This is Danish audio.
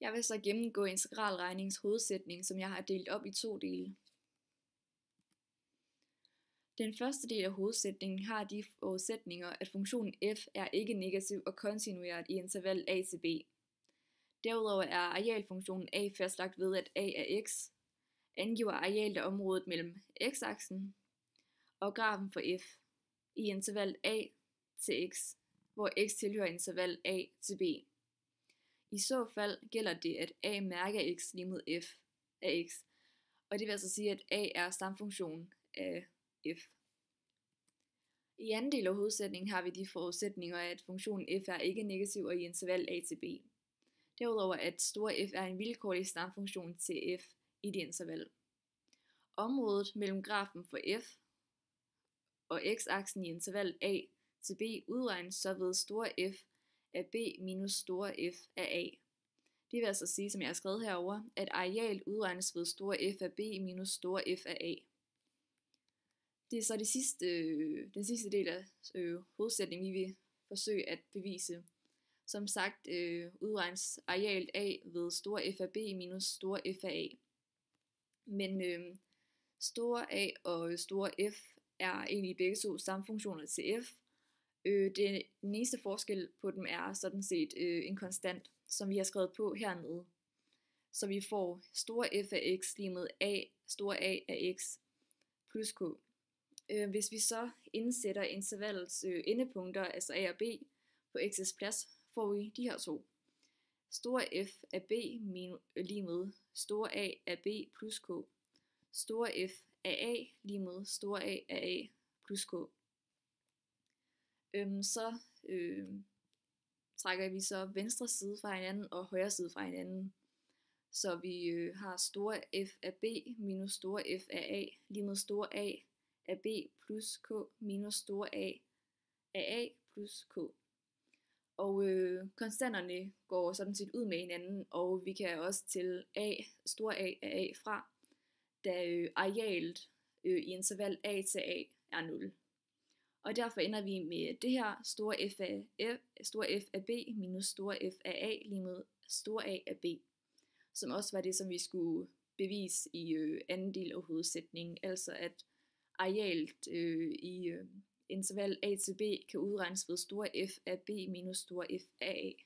Jeg vil så gennemgå integralregningens hovedsætning, som jeg har delt op i 2 dele. Den første del af hovedsætningen har de forudsætninger, at funktionen f er ikke negativ og kontinuert i intervallet a til b. Derudover er arealfunktionen a fastlagt ved, at a er x, angiver arealet af området mellem x-aksen, og grafen for f i intervallet a til x, hvor x tilhører intervallet a til b. I så fald gælder det, at a mærke af x lige mod f af x, og det vil altså sige, at a er stamfunktionen af f. I anden del af hovedsætningen har vi de forudsætninger, at funktionen f er ikke negativ og i intervallet a til b. Derudover at store f er en vilkårlig stamfunktion til f i det interval. Området mellem grafen for f og x-aksen i intervallet a til b udregnes så ved store f af b minus store f af a. Det vil altså sige, som jeg har skrevet herover, at areal udregnes ved store f af b minus store f af a. Det er så den sidste del af hovedsætningen, vi vil forsøge at bevise. Som sagt udregnes areal a ved store f af b minus store f af a. Men store a og store f er egentlig begge to stamfunktioner til f. Den eneste forskel på dem er sådan set en konstant, som vi har skrevet på hernede. Så vi får store f af x lige med a, store a af x plus k. Hvis vi så indsætter intervallets endepunkter, altså a og b, på x's plads, får vi de her to. Store f af b lige med store a af b plus k. Store f af a lige med store a af a plus k. Så trækker vi så venstre side fra hinanden og højre side fra hinanden. Så vi har store f af b minus store f af a lige med store a af b plus k minus store a af a plus k. Og konstanterne går sådan set ud med hinanden, og vi kan også tælle store a af a fra, da arealet i interval a til a er 0. Og derfor ender vi med det her store f af b minus store f af a lige med store a af b, som også var det, som vi skulle bevise i anden del af hovedsætningen, altså at arealet i interval a til b kan udregnes ved store f af b minus store f af a.